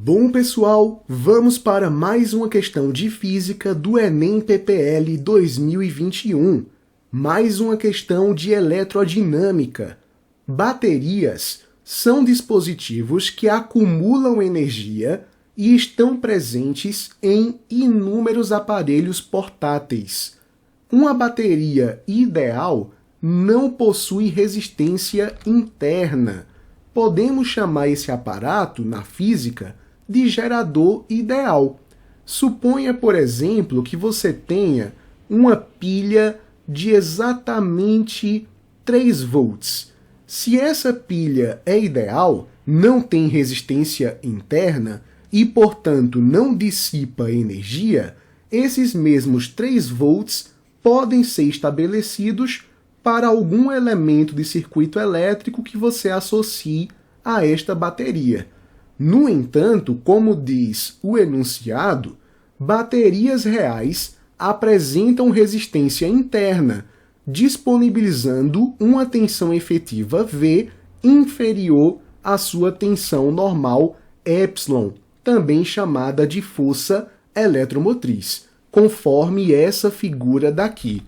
Bom, pessoal, vamos para mais uma questão de física do Enem PPL 2021. Mais uma questão de eletrodinâmica. Baterias são dispositivos que acumulam energia e estão presentes em inúmeros aparelhos portáteis. Uma bateria ideal não possui resistência interna. Podemos chamar esse aparato, na física, de gerador ideal. Suponha, por exemplo, que você tenha uma pilha de exatamente 3 volts. Se essa pilha é ideal, não tem resistência interna e, portanto, não dissipa energia, esses mesmos 3 volts podem ser estabelecidos para algum elemento de circuito elétrico que você associe a esta bateria. No entanto, como diz o enunciado, baterias reais apresentam resistência interna, disponibilizando uma tensão efetiva V inferior à sua tensão normal epsilon, também chamada de força eletromotriz, conforme essa figura daqui.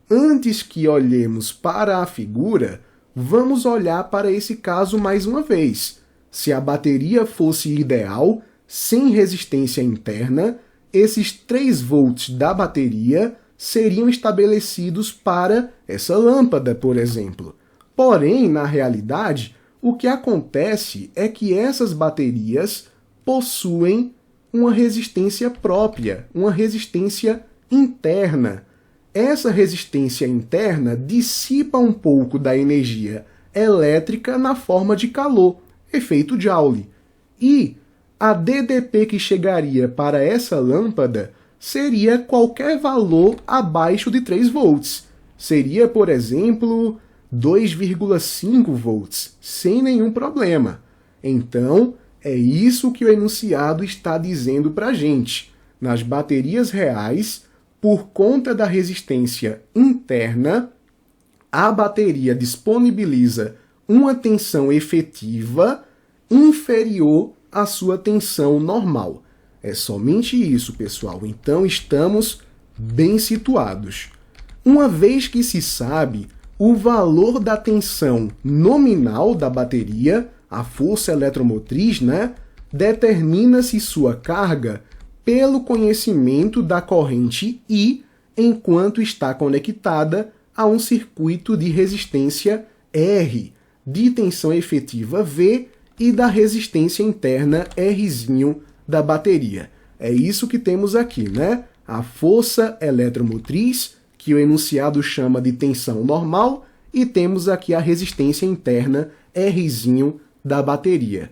Antes que olhemos para a figura, vamos olhar para esse caso mais uma vez. Se a bateria fosse ideal, sem resistência interna, esses 3 volts da bateria seriam estabelecidos para essa lâmpada, por exemplo. Porém, na realidade, o que acontece é que essas baterias possuem uma resistência própria, uma resistência interna. Essa resistência interna dissipa um pouco da energia elétrica na forma de calor, efeito Joule. E a DDP que chegaria para essa lâmpada seria qualquer valor abaixo de 3 volts. Seria, por exemplo, 2,5 volts, sem nenhum problema. Então, é isso que o enunciado está dizendo para a gente. Nas baterias reais, por conta da resistência interna, a bateria disponibiliza uma tensão efetiva inferior à sua tensão normal. É somente isso, pessoal. Então, estamos bem situados. Uma vez que se sabe o valor da tensão nominal da bateria, a força eletromotriz, determina-se sua carga pelo conhecimento da corrente I enquanto está conectada a um circuito de resistência R, de tensão efetiva V e da resistência interna R da bateria. É isso que temos aqui, A força eletromotriz, que o enunciado chama de tensão normal, e temos aqui a resistência interna R da bateria.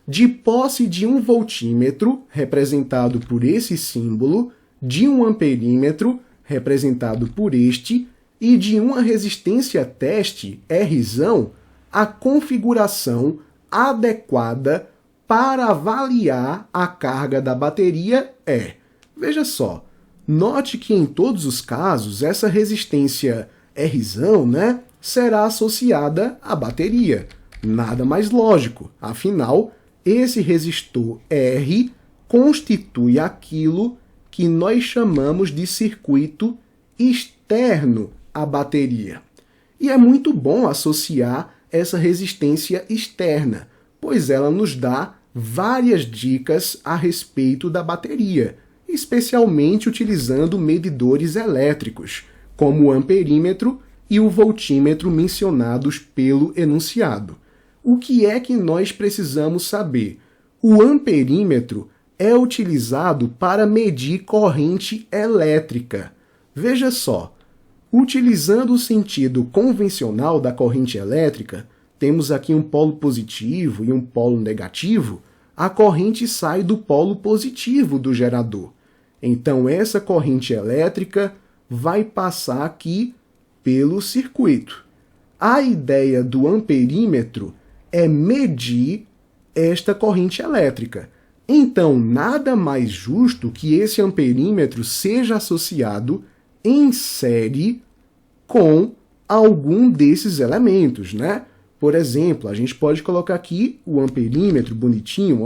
De posse de um voltímetro, representado por esse símbolo, de um amperímetro, representado por este, e de uma resistência teste, R, a configuração adequada para avaliar a carga da bateria é, veja só, note que em todos os casos essa resistência R, será associada à bateria. Nada mais lógico, afinal, esse resistor R constitui aquilo que nós chamamos de circuito externo à bateria. E é muito bom associar essa resistência externa, pois ela nos dá várias dicas a respeito da bateria, especialmente utilizando medidores elétricos, como o amperímetro e o voltímetro mencionados pelo enunciado. O que é que nós precisamos saber? O amperímetro é utilizado para medir corrente elétrica. Veja só, utilizando o sentido convencional da corrente elétrica, temos aqui um polo positivo e um polo negativo, a corrente sai do polo positivo do gerador. Então, essa corrente elétrica vai passar aqui pelo circuito. A ideia do amperímetro é medir esta corrente elétrica. Então, nada mais justo que esse amperímetro seja associado em série com algum desses elementos, Por exemplo, a gente pode colocar aqui o amperímetro bonitinho,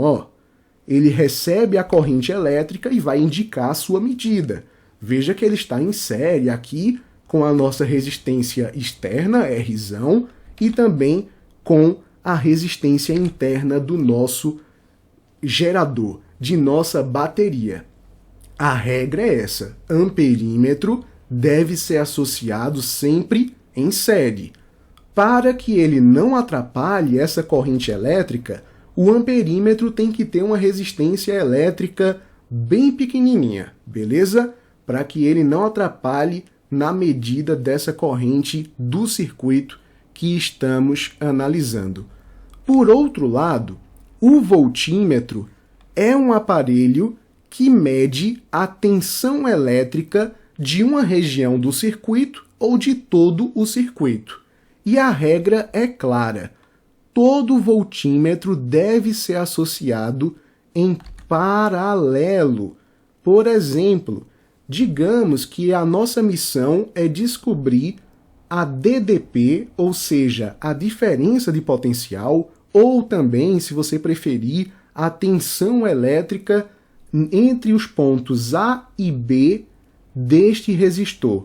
ele recebe a corrente elétrica e vai indicar a sua medida. Veja que ele está em série aqui com a nossa resistência externa, Rzão, e também com a resistência interna do nosso gerador, de nossa bateria. A regra é essa: amperímetro deve ser associado sempre em série. Para que ele não atrapalhe essa corrente elétrica, o amperímetro tem que ter uma resistência elétrica bem pequenininha, beleza? Para que ele não atrapalhe na medida dessa corrente do circuito que estamos analisando. Por outro lado, o voltímetro é um aparelho que mede a tensão elétrica de uma região do circuito ou de todo o circuito. E a regra é clara: todo voltímetro deve ser associado em paralelo. Por exemplo, digamos que a nossa missão é descobrir a DDP, ou seja, a diferença de potencial, ou também, se você preferir, a tensão elétrica entre os pontos A e B deste resistor.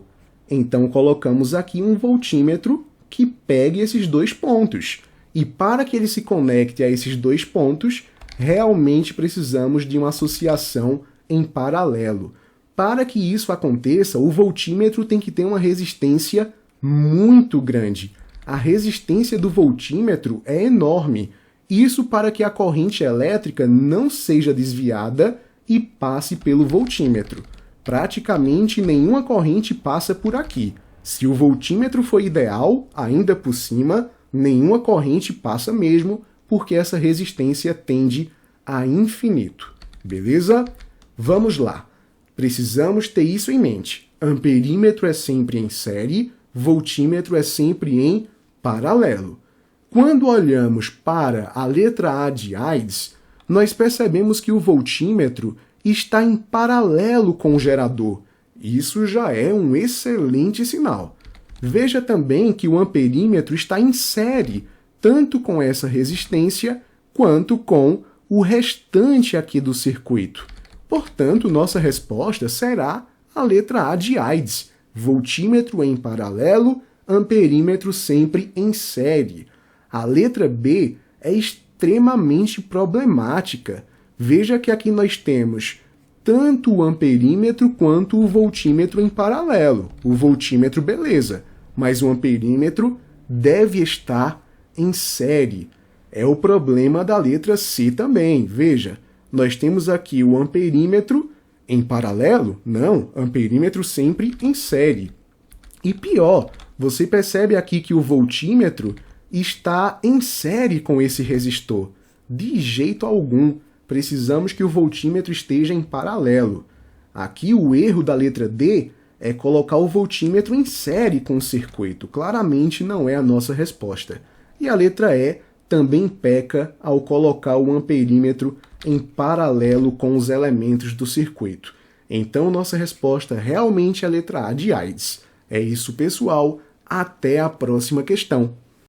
Então, colocamos aqui um voltímetro que pegue esses dois pontos. E para que ele se conecte a esses dois pontos, realmente precisamos de uma associação em paralelo. Para que isso aconteça, o voltímetro tem que ter uma resistência muito grande. A resistência do voltímetro é enorme. Isso para que a corrente elétrica não seja desviada e passe pelo voltímetro. Praticamente nenhuma corrente passa por aqui. Se o voltímetro for ideal, ainda por cima, nenhuma corrente passa mesmo, porque essa resistência tende a infinito. Beleza? Vamos lá. Precisamos ter isso em mente. Amperímetro é sempre em série, voltímetro é sempre em paralelo. Quando olhamos para a letra A de AIDS, nós percebemos que o voltímetro está em paralelo com o gerador. Isso já é um excelente sinal. Veja também que o amperímetro está em série, tanto com essa resistência quanto com o restante aqui do circuito. Portanto, nossa resposta será a letra A de AIDS. Voltímetro em paralelo, amperímetro sempre em série. A letra B é extremamente problemática. Veja que aqui nós temos tanto o amperímetro quanto o voltímetro em paralelo. O voltímetro, beleza, mas o amperímetro deve estar em série. É o problema da letra C também. Veja, nós temos aqui o amperímetro em paralelo? Não, amperímetro sempre em série. E pior, você percebe aqui que o voltímetro está em série com esse resistor. De jeito algum, precisamos que o voltímetro esteja em paralelo. Aqui o erro da letra D é colocar o voltímetro em série com o circuito. Claramente não é a nossa resposta. E a letra E também peca ao colocar o amperímetro em paralelo com os elementos do circuito. Então, nossa resposta realmente é a letra A de AIDS. É isso, pessoal. Até a próxima questão.